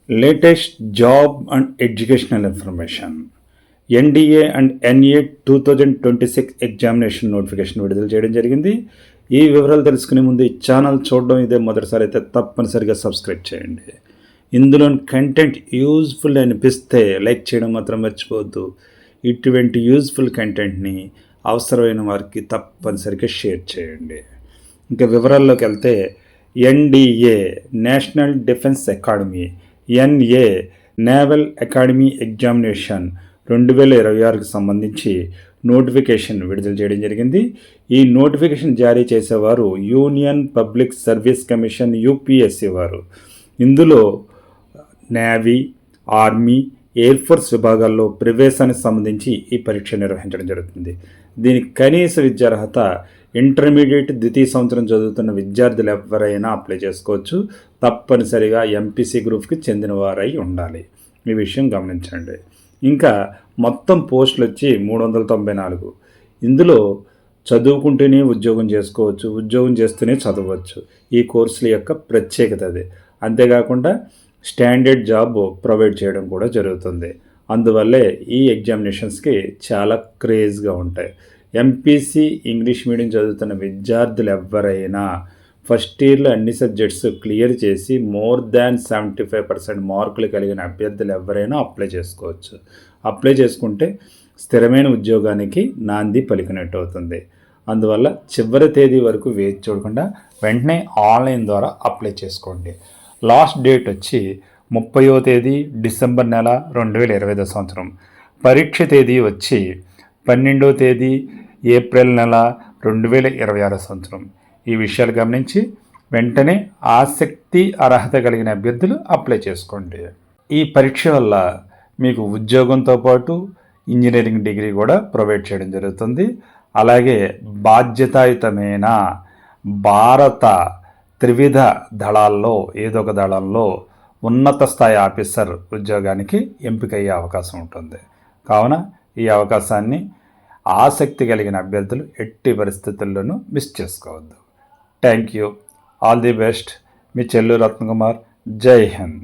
Latest job and educational information. NDA and NA 2026 examination notification విడుదల చేయడం జరిగింది. ఈ వివరాలు తెలుసుకునే ముందు ఈ ఛానల్ చూడడం ఇదే మొదటిసారి అయితే తప్పనిసరిగా సబ్స్క్రైబ్ చేయండి. ఇందులోని కంటెంట్ యూజ్ఫుల్ అనిపిస్తే లైక్ చేయడం మాత్రం మర్చిపోవద్దు. ఇటువంటి యూజ్ఫుల్ కంటెంట్ని అవసరమైన వారికి తప్పనిసరిగా షేర్ చేయండి. ఇంకా వివరాల్లోకి వెళ్తే NDA national defence academy, NA naval academy examination 2026కి సంబంధించి నోటిఫికేషన్ విడుదల చేయడం జరిగింది. ఈ నోటిఫికేషన్ జారీ చేసేవారు union public service commission UPSC వారు. ఇందులో నేవీ, ఆర్మీ, ఎయిర్ ఫోర్స్ విభాగాల్లో ప్రవేశానికి సంబంధించి ఈ పరీక్ష నిర్వహించడం జరుగుతుంది. దీనికి కనీస విద్యార్హత ఇంటర్మీడియట్ ద్వితీయ సంవత్సరం చదువుతున్న విద్యార్థులు ఎవరైనా అప్లై చేసుకోవచ్చు. తప్పనిసరిగా MPC గ్రూప్కి చెందిన వారై ఉండాలి. ఈ విషయం గమనించండి. ఇంకా మొత్తం పోస్టులు వచ్చి 394. ఇందులో చదువుకుంటూనే ఉద్యోగం చేసుకోవచ్చు, ఉద్యోగం చేస్తూనే చదవచ్చు. ఈ కోర్సుల యొక్క ప్రత్యేకత అది. అంతేకాకుండా స్టాండర్డ్ జాబ్ ప్రొవైడ్ చేయడం కూడా జరుగుతుంది. అందువల్లే ఈ ఎగ్జామినేషన్స్కి చాలా క్రేజ్గా ఉంటాయి. MPC ఇంగ్లీష్ మీడియం చదువుతున్న విద్యార్థులు ఎవరైనా ఫస్ట్ ఇయర్లో అన్ని సబ్జెక్ట్స్ క్లియర్ చేసి మోర్ దాన్ 75% మార్కులు కలిగిన అభ్యర్థులు ఎవరైనా అప్లై చేసుకోవచ్చు. అప్లై చేసుకుంటే స్థిరమైన ఉద్యోగానికి నాంది పలికినట్టు అవుతుంది. అందువల్ల చివరి తేదీ వరకు వేచి చూడకుండా వెంటనే ఆన్లైన్ ద్వారా అప్లై చేసుకోండి. లాస్ట్ డేట్ వచ్చి 30వ తేదీ డిసెంబర్ నెల 2025 సంవత్సరం. పరీక్ష తేదీ వచ్చి 12వ తేదీ ఏప్రిల్ నెల 2026 సంవత్సరం. ఈ విషయాలు గమనించి వెంటనే ఆసక్తి అర్హత కలిగిన అభ్యర్థులు అప్లై చేసుకోండి. ఈ పరీక్ష వల్ల మీకు ఉద్యోగంతో పాటు ఇంజనీరింగ్ డిగ్రీ కూడా ప్రొవైడ్ చేయడం జరుగుతుంది. అలాగే బాధ్యతాయుతమైన భారత త్రివిధ దళాల్లో ఏదో ఒక దళంలో ఉన్నత స్థాయి ఆఫీసర్ ఉద్యోగానికి ఎంపికయ్యే అవకాశం ఉంటుంది. కావున ఈ అవకాశాన్ని ఆసక్తి కలిగిన అభ్యర్థులు ఎట్టి పరిస్థితుల్లోనూ మిస్ చేసుకోవద్దు. Thank you. All the best. మీ చెల్లూరు రత్నకుమార్. జై హింద్.